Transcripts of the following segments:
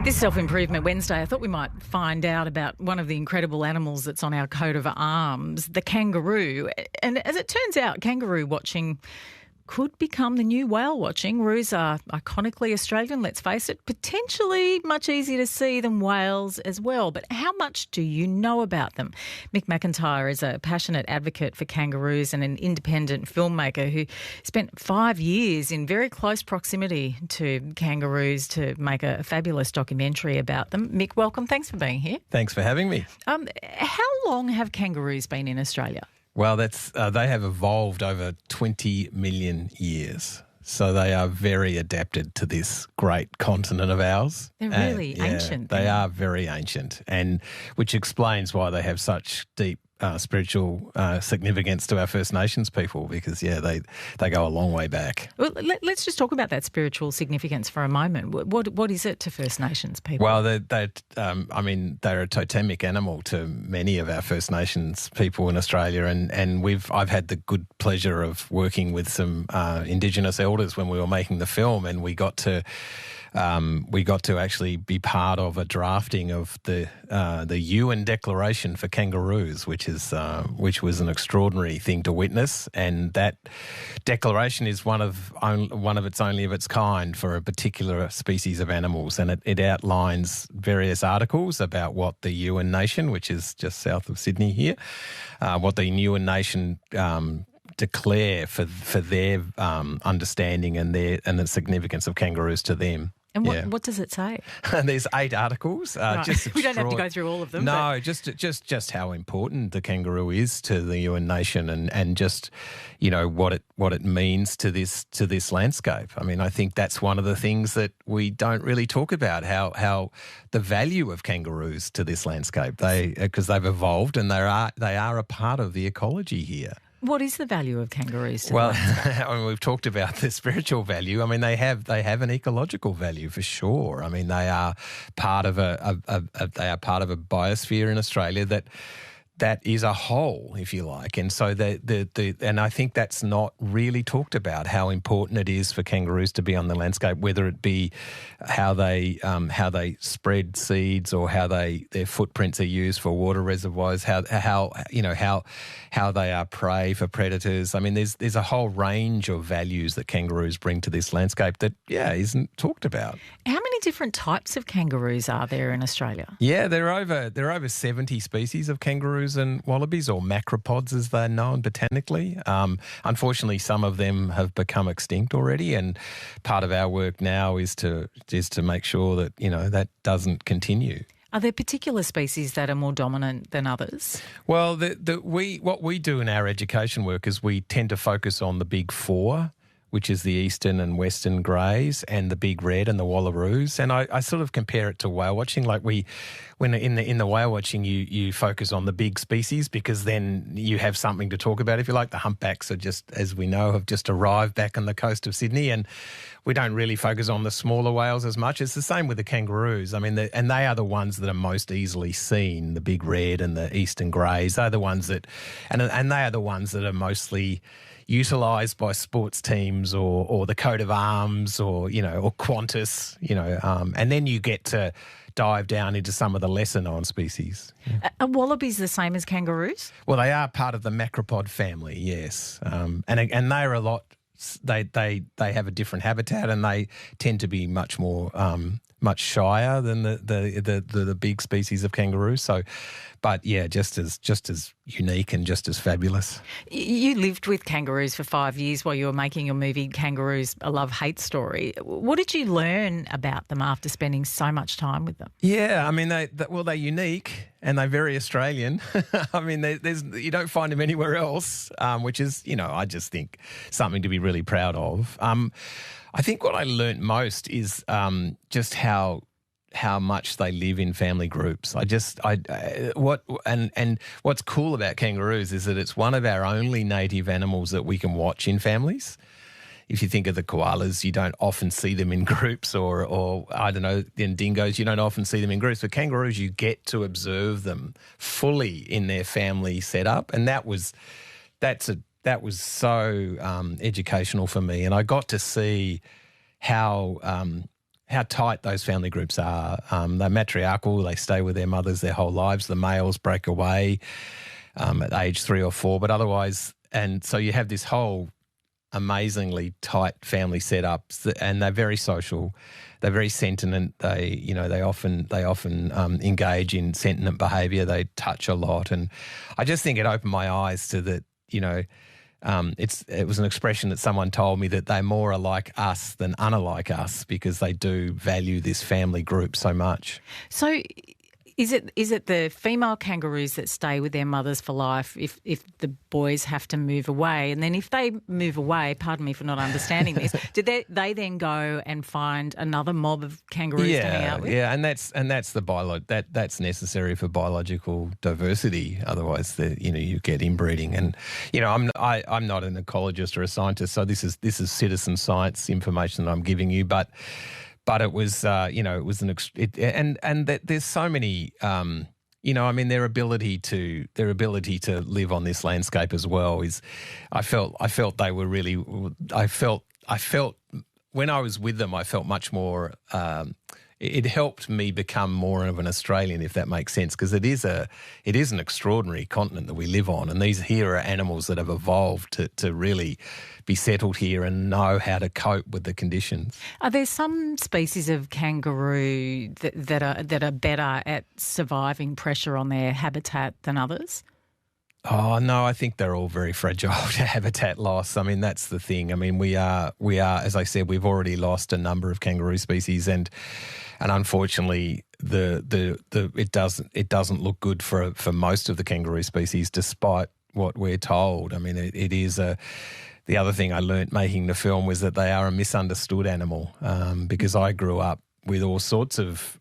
This Self-Improvement Wednesday, I thought we might find out about one of the incredible animals that's on our coat of arms, the kangaroo. And as it turns out, kangaroo watching could become the new whale watching. Roos are iconically Australian, let's face it, potentially much easier to see than whales as well. But how much do you know about them? Mick McIntyre is a passionate advocate for kangaroos and an independent filmmaker who spent 5 years in very close proximity to kangaroos to make a fabulous documentary about them. Mick, welcome. Thanks for being here. Thanks for having me. How long have kangaroos been in Australia? Well, they have evolved over 20 million years. So they are very adapted to this great continent of ours. They're really ancient. They are very ancient, and which explains why they have such deep spiritual significance to our First Nations people because, they go a long way back. Well, let's just talk about that spiritual significance for a moment. What is it to First Nations people? Well, they're a totemic animal to many of our First Nations people in Australia, and I've had the good pleasure of working with some Indigenous elders when we were making the film, and we got to actually be part of a drafting of the UN Declaration for Kangaroos, which was an extraordinary thing to witness. And that declaration is one of its only of its kind for a particular species of animals, and it outlines various articles about what the UN nation, which is just south of Sydney here, what the UN nation declare for their understanding and the significance of kangaroos to them. And what does it say? There's 8 articles. Right. We don't have to go through all of them. No, just how important the kangaroo is to the UN nation and just, what it means to this landscape. I mean, I think that's one of the things that we don't really talk about, how the value of kangaroos to this landscape. Because they've evolved and they are a part of the ecology here. What is the value of kangaroos to we've talked about the spiritual value. I mean, they have an ecological value for sure. I mean, they are part of a biosphere in Australia that is a whole, if you like, and so and I think that's not really talked about, how important it is for kangaroos to be on the landscape, whether it be how they spread seeds or how their footprints are used for water reservoirs, how they are prey for predators. I mean, there's a whole range of values that kangaroos bring to this landscape that isn't talked about. How many different types of kangaroos are there in Australia? Yeah, there are over 70 species of kangaroos and wallabies, or macropods as they're known botanically. Unfortunately, some of them have become extinct already, and part of our work now is to make sure that that doesn't continue. Are there particular species that are more dominant than others? Well, what we do in our education work is we tend to focus on the big 4, which is the eastern and western greys and the big red and the wallaroos. And I sort of compare it to whale watching. Like when in the whale watching, you focus on the big species because then you have something to talk about. If you like, the humpbacks are just, as we know, have just arrived back on the coast of Sydney, and we don't really focus on the smaller whales as much. It's the same with the kangaroos. I mean, and they are the ones that are most easily seen, the big red and the eastern greys. They're the ones that, and they are the ones that are mostly utilised by sports teams or the coat of arms or Qantas, and then you get to dive down into some of the lesser known species. Are wallabies the same as kangaroos? Well, they are part of the macropod family, yes, and they're a lot. They have a different habitat, and they tend to be much more much shyer than the big species of kangaroo. So, but yeah, just as unique and just as fabulous. You lived with kangaroos for 5 years while you were making your movie Kangaroos: A Love-Hate Story. What did you learn about them after spending so much time with them? Yeah, I mean, they're unique and they're very Australian. I mean, you don't find them anywhere else, which is, I just think something to be really proud of. I think what I learnt most is just how much they live in family groups. What's cool about kangaroos is that it's one of our only native animals that we can watch in families. If you think of the koalas, you don't often see them in groups, or I don't know, in dingoes, you don't often see them in groups. But kangaroos, you get to observe them fully in their family setup, and that was so educational for me, and I got to see how how tight those family groups are. They're matriarchal. They stay with their mothers their whole lives. The males break away at age 3 or 4, but otherwise, and so you have this whole amazingly tight family setups, and they're very social. They're very sentient. They often engage in sentient behaviour. They touch a lot, and I just think it opened my eyes to that. It was an expression that someone told me, that they're more alike us than unalike us, because they do value this family group so much. So is it the female kangaroos that stay with their mothers for life if the boys have to move away? And then if they move away, pardon me for not understanding this, do they then go and find another mob of kangaroos to hang out with? Yeah, and that's that's necessary for biological diversity. Otherwise, you get inbreeding. And I'm not an ecologist or a scientist, so this is citizen science information that I'm giving you, but it was, it was there's so many, their ability to live on this landscape as well is, I felt they were really, I felt when I was with them, I felt much more, it helped me become more of an Australian, if that makes sense, because it is an extraordinary continent that we live on, and these here are animals that have evolved to really be settled here and know how to cope with the conditions. Are there some species of kangaroo that are better at surviving pressure on their habitat than others? Oh, no, I think they're all very fragile to habitat loss. I mean, that's the thing. I mean, we are, as I said, we've already lost a number of kangaroo species, and unfortunately it doesn't look good for most of the kangaroo species, despite what we're told. I mean, it is the other thing I learnt making the film was that they are a misunderstood animal, because I grew up with all sorts of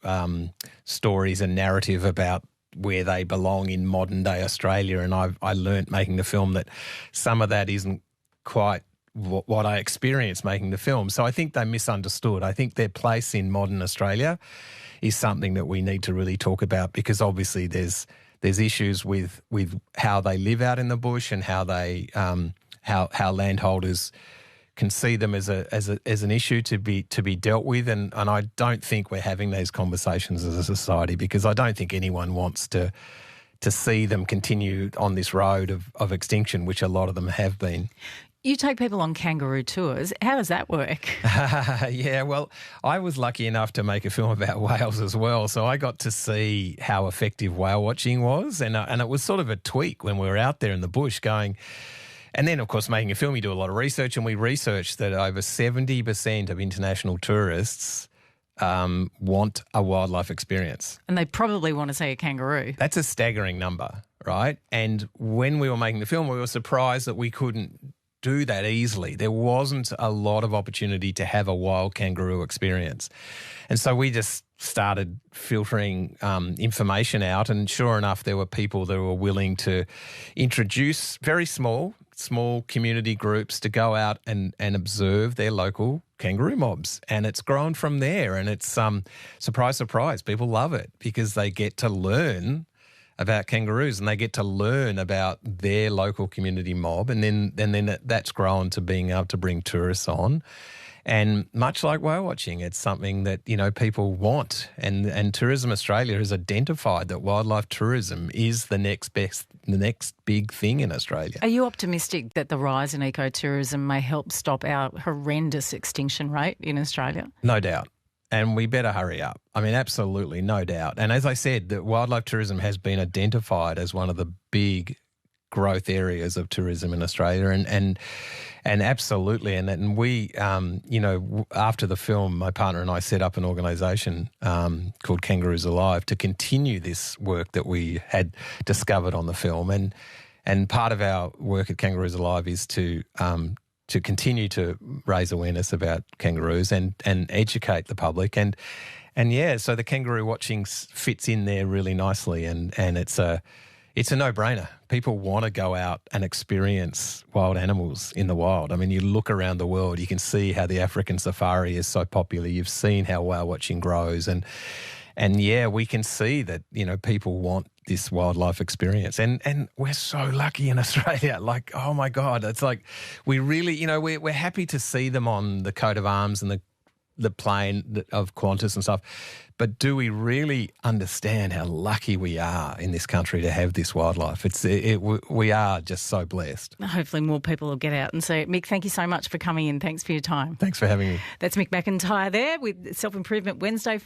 stories and narrative about where they belong in modern day Australia, and I learnt making the film that some of that isn't quite what I experienced making the film. So I think they're misunderstood. I think their place in modern Australia is something that we need to really talk about, because obviously there's issues with how they live out in the bush, and how they how landholders can see them as an issue to be dealt with, and I don't think we're having these conversations as a society, because I don't think anyone wants to see them continue on this road of extinction, which a lot of them have been. You take people on kangaroo tours. How does that work? Yeah, well, I was lucky enough to make a film about whales as well, so I got to see how effective whale watching was, and it was sort of a tweak when we were out there in the bush going. And then, of course, making a film, you do a lot of research, and we researched that over 70% of international tourists want a wildlife experience. And they probably want to see a kangaroo. That's a staggering number, right? And when we were making the film, we were surprised that we couldn't do that easily. There wasn't a lot of opportunity to have a wild kangaroo experience. And so we just started filtering information out, and sure enough, there were people that were willing to introduce very small community groups to go out and observe their local kangaroo mobs. And it's grown from there, and it's surprise, surprise, people love it because they get to learn about kangaroos, and they get to learn about their local community mob, and then that's grown to being able to bring tourists on. And much like whale watching, it's something that, people want. And Tourism Australia has identified that wildlife tourism is the next big thing in Australia. Are you optimistic that the rise in ecotourism may help stop our horrendous extinction rate in Australia? No doubt. And we better hurry up. I mean, absolutely, no doubt. And as I said, that wildlife tourism has been identified as one of the big growth areas of tourism in Australia, and absolutely, and we, after the film, my partner and I set up an organisation called Kangaroos Alive to continue this work that we had discovered on the film, and part of our work at Kangaroos Alive is to continue to raise awareness about kangaroos and educate the public, and yeah, so the kangaroo watching fits in there really nicely, and it's a no-brainer. People want to go out and experience wild animals in the wild. I mean, you look around the world, you can see how the African safari is so popular. You've seen how whale watching grows, and yeah, we can see that, people want this wildlife experience. And we're so lucky in Australia. Like, oh my God, it's like we really, we're happy to see them on the coat of arms and the plane of Qantas and stuff. But do we really understand how lucky we are in this country to have this wildlife? We are just so blessed. Hopefully more people will get out and see it. Mick, thank you so much for coming in. Thanks for your time. Thanks for having me. That's Mick McIntyre there with Self Improvement Wednesday.